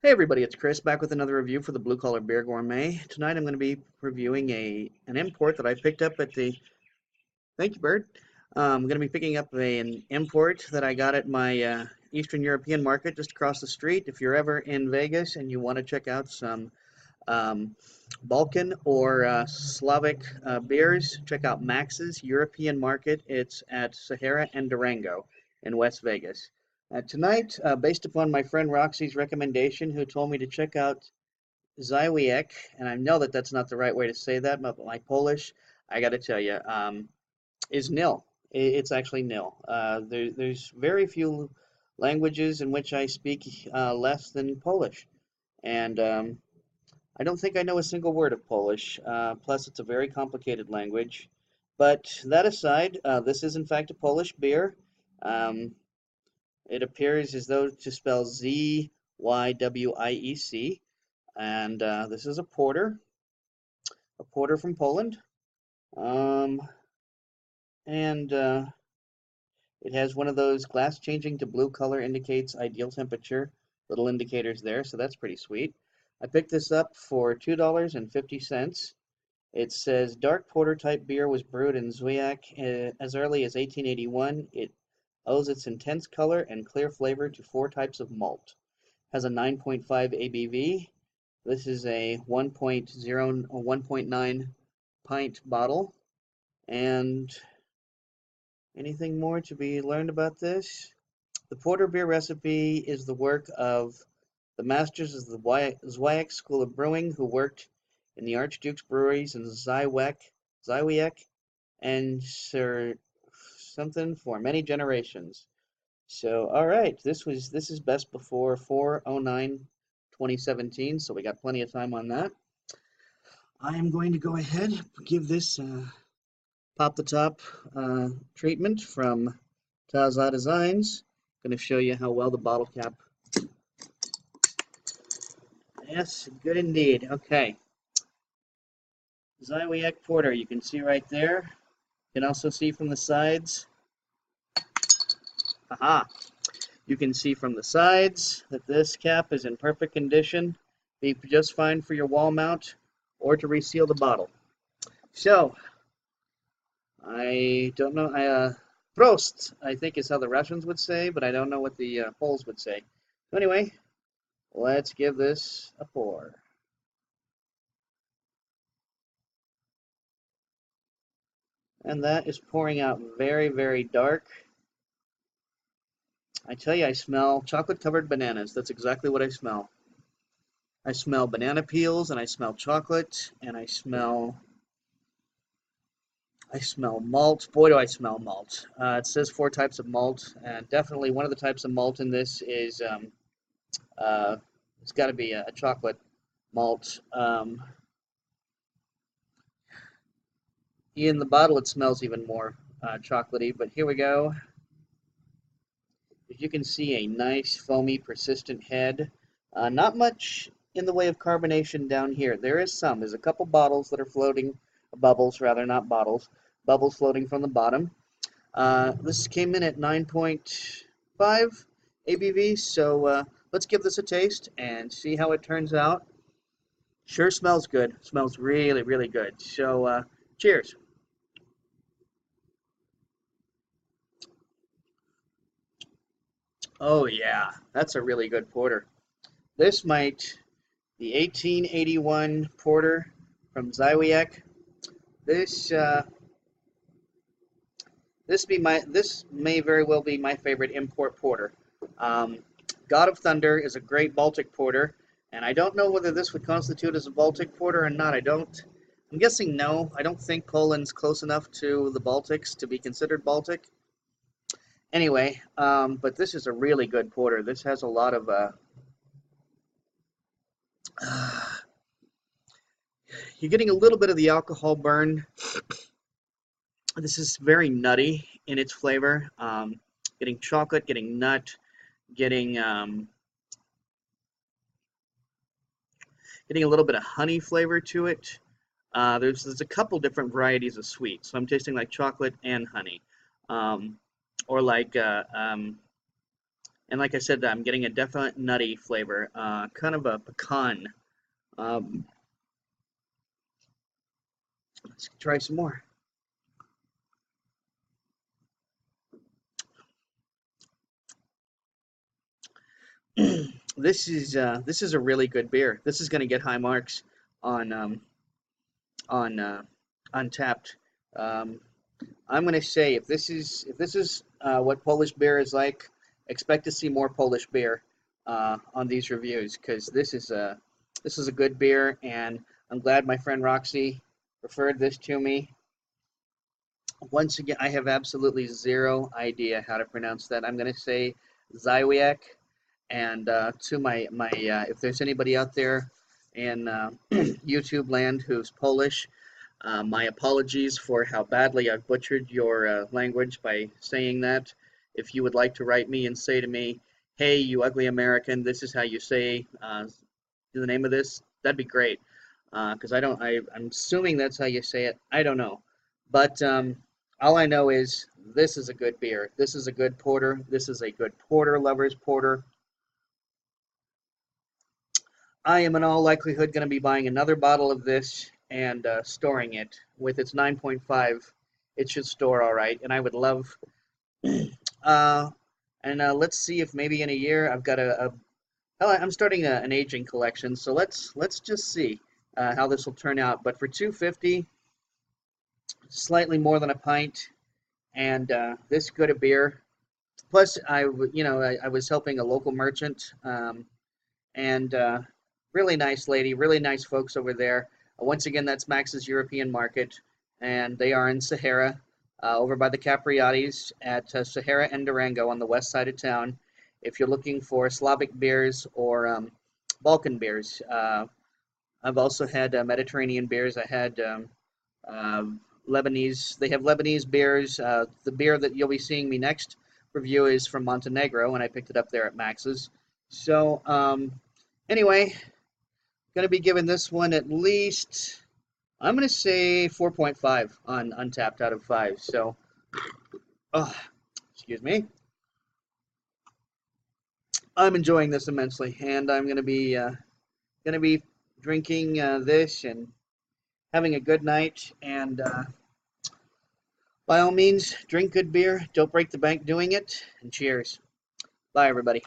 Hey everybody, it's Chris back with another review for the Blue Collar Beer Gourmet. Tonight I'm going to be reviewing an import that I picked up at the Thank you, Bird. I'm going to be picking up an import that I got at my Eastern European market just across the street. If you're ever in Vegas and you want to check out some um, Balkan or Slavic beers, check out Max's European Market. It's at Sahara and Durango in West Vegas. Tonight, based upon my friend Roxy's recommendation, who told me to check out Zywiec, and I know that that's not the right way to say that, but my Polish, I got to tell you, is nil. It's actually nil. There's very few languages in which I speak less than Polish, and I don't think I know a single word of Polish. Plus, it's a very complicated language. But that aside, this is in fact a Polish beer. Um, it appears as though to spell Zywiec, and this is a porter from Poland. Um, and It has one of those glass changing to blue color indicates ideal temperature. Little indicators there, so that's pretty sweet. I picked this up for $2.50. It says dark porter type beer was brewed in Zywiec as early as 1881. It owes its intense color and clear flavor to four types of malt. Has a 9.5 ABV. This is a 1.0 or 1.9 pint bottle. And anything more to be learned about this? The porter beer recipe is the work of the masters of the Zywiec School of Brewing who worked in the Archduke's breweries in Zywiec, and Sir something for many generations. So, all right, this is best before 4/09/2017, so we got plenty of time on that. I am going to go ahead give this pop the top treatment from Taza Designs. Going to show you how well the bottle cap. Yes, good indeed. Okay. Zywiec Porter, you can see right there. You can also see from the sides. Aha! You can see from the sides that this cap is in perfect condition. Be just fine for your wall mount or to reseal the bottle. So, I don't know. Prost, I think is how the Russians would say, but I don't know what the Poles would say. So anyway, let's give this a pour. And that is pouring out very, very dark. I tell you, I smell chocolate-covered bananas. That's exactly what I smell. I smell banana peels, and I smell chocolate, and I smell malt. Boy, do I smell malt. It says four types of malt, and definitely one of the types of malt in this is it's got to be a chocolate malt. In the bottle, it smells even more chocolatey, but here we go. As you can see, a nice, foamy, persistent head. Not much in the way of carbonation down here. There is some. There's a couple bottles that are floating, bubbles rather, not bottles, bubbles floating from the bottom. This came in at 9.5 ABV, so let's give this a taste and see how it turns out. Sure smells good. Smells really, really good. So, cheers. Oh yeah, that's a really good porter. This might, the 1881 porter from Zywiec. This this may very well be my favorite import porter. Um, God of Thunder is a great Baltic porter, and I don't know whether this would constitute as a Baltic porter or not. I'm guessing no. I don't think Poland's close enough to the Baltics to be considered Baltic. Anyway, but this is a really good porter. This has a lot of you're getting a little bit of the alcohol burn. This is very nutty in its flavor. Getting chocolate, getting nut, getting getting a little bit of honey flavor to it. There's a couple different varieties of sweet, so I'm tasting like chocolate and honey, or like And like I said, I'm getting a definite nutty flavor, kind of a pecan. Um, let's try some more. This is a really good beer. This is going to get high marks on on Untappd. Um, I'm going to say if this is what Polish beer is like, expect to see more Polish beer on these reviews because this is a good beer, and I'm glad my friend Roxy referred this to me. Once again, I have absolutely zero idea how to pronounce that. I'm going to say Zywiec. And to if there's anybody out there in YouTube land who's Polish, my apologies for how badly I've butchered your language by saying that. If you would like to write me and say to me, "Hey, you ugly American, this is how you say the name of this," that'd be great. Because I'm assuming that's how you say it. I don't know, but all I know is this is a good beer. This is a good porter. This is a good porter lovers porter. I am in all likelihood going to be buying another bottle of this and storing it. With its 9.5, it should store all right. And I would love, uh, and let's see if maybe in a year I've got I'm starting an aging collection. So let's just see how this will turn out. But for 250, slightly more than a pint, and this good a beer. Plus, I was helping a local merchant. And really nice lady, really nice folks over there. Once again, that's Max's European Market, and they are in Sahara, over by the Capriati's at Sahara and Durango on the west side of town. If you're looking for Slavic beers or Balkan beers, I've also had Mediterranean beers. I had uh, Lebanese. They have Lebanese beers. The beer that you'll be seeing me next review is from Montenegro, and I picked it up there at Max's. So, anyway, going to be giving this one at least, I'm going to say 4.5 on Untappd out of 5. So, oh, excuse me. I'm enjoying this immensely, and I'm going to be drinking this and having a good night. And by all means, drink good beer. Don't break the bank doing it. And cheers. Bye, everybody.